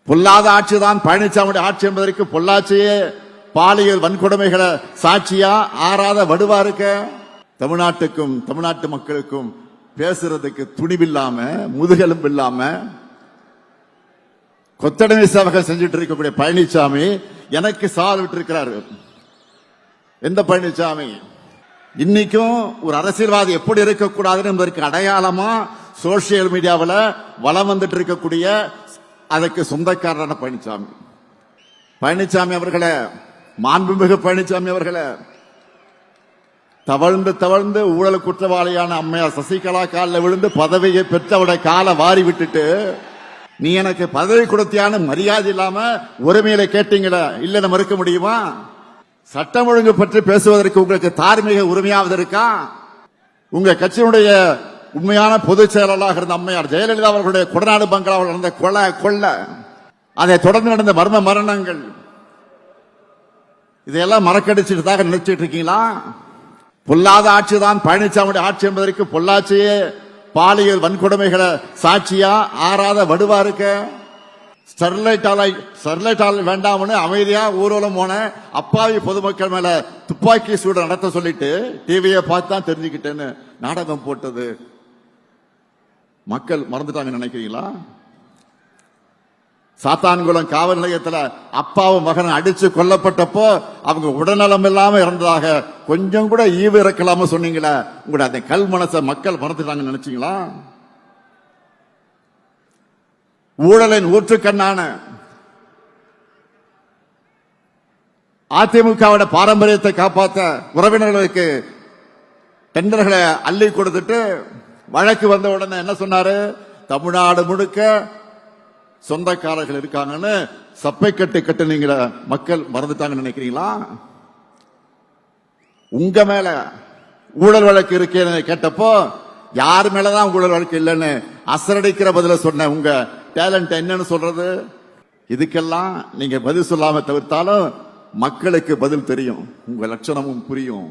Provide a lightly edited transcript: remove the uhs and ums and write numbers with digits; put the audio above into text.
பொல்லாத ஆட்சிதான் பழனிசாமியுடைய ஆட்சி என்பதற்கு பொள்ளாச்சியே பாலியல் வன்கொடுமைகளை சாட்சியா ஆறாத வடுவா இருக்க. தமிழ்நாட்டுக்கும் தமிழ்நாட்டு மக்களுக்கும் பேசுறதுக்கு துணிவில்லாம முதுகெலும்பு இல்லாம கொத்தடிமை சேவகம் செஞ்சுட்டு இருக்கக்கூடிய பழனிசாமி எனக்கு சவால் விட்டு இருக்கிறாரு. எந்த பழனிசாமி? இன்னைக்கும் ஒரு அரசியல்வாதி எப்படி இருக்கக்கூடாதுன்னு என்பதற்கு அடையாளமா சோசியல் மீடியாவில் வலம் வந்துட்டு இருக்கக்கூடிய அதற்கு சொந்தக்காரரான பழனிசாமி. பழனிசாமி அவர்களே, மாண்புமிகு பழனிசாமி அவர்களே, தவழ்ந்து தவழ்ந்து ஊழல் குற்றவாளியான அம்மையார் சசிகலா காலில் விழுந்து பதவியை பெற்றவுடைய காலை வாரி விட்டுட்டு நீ எனக்கு பதவி கொடுத்தியான மரியாதை இல்லாம உரிமையில கேட்டீங்களா? இல்ல மறுக்க முடியுமா? சட்டம் ஒழுங்கு பற்றி பேசுவதற்கு உங்களுக்கு தார்மீக உரிமையாவது இருக்கா? உங்க கட்சியினுடைய உண்மையான பொதுச் செயலாளராக இருந்த அம்மையார் ஜெயலலிதா அவர்களுடைய கொடநாடு பங்களாவில் நடந்த கொலை, அதை தொடர்ந்து நடந்த மர்ம மரணங்கள், இதையெல்லாம் மறக்கடிச்சுட்டு நினைச்சிட்டு இருக்கீங்களா? பொல்லாத ஆட்சிதான் பழனிசாமியுடைய ஆட்சி என்பதற்கு பொள்ளாச்சியே பாலியல் வன்கொடுமைகளை சாட்சியா ஆறாத வடுவா இருக்க. ஸ்டெர்லைட் ஆலை வேண்டாம்னு அமைதியா ஊர்வலம் போன அப்பாவி பொதுமக்கள் மேல துப்பாக்கி சூடு நடத்த சொல்லிட்டு டிவியை பார்த்து தான் தெரிஞ்சுக்கிட்டேன்னு நாடகம் போட்டது மக்கள் மறந்துட்டாங்க நினைக்கிறீங்களா? சாத்தான்குளம் காவல் நிலையத்தில் அப்பாவும் மகன் அடிச்சு கொல்லப்பட்டப்போ அவங்க உடல்நலம் இல்லாம இறந்ததாக கொஞ்சம் கூட ஈவு இறக்கலாம சொன்னீங்களா? உங்களுடைய அந்த கல் மனசை மக்கள் மறந்துட்டாங்க நினைச்சீங்களா? ஊழலின் ஊற்றுக்கண்ணான அதிமுகவோட பாரம்பரியத்தை காப்பாற்ற உறவினர்களுக்கு டெண்டர்களை அள்ளி கொடுத்துட்டு வழக்கு வந்த உடனே என்ன சொன்னாரு? தமிழ்நாடு முழுக்க சொந்தக்காரர்கள் இருக்காங்கன்னு சப்பை கட்டுனீங்கள மக்கள் மறந்துட்டாங்கன்னு நினைக்கிறீங்களா? உங்க மேல ஊழல் வழக்கு இருக்கேன்னு கேட்டப்போ யார் மேலதான் ஊழல் வழக்கு இல்லைன்னு அசரடிக்கிற பதில சொன்ன உங்க டேலண்ட் என்னன்னு சொல்றது? இதுக்கெல்லாம் நீங்க பதில் சொல்லாம தவிர்த்தாலும் மக்களுக்கு பதில் தெரியும், உங்க லட்சணமும் புரியும்.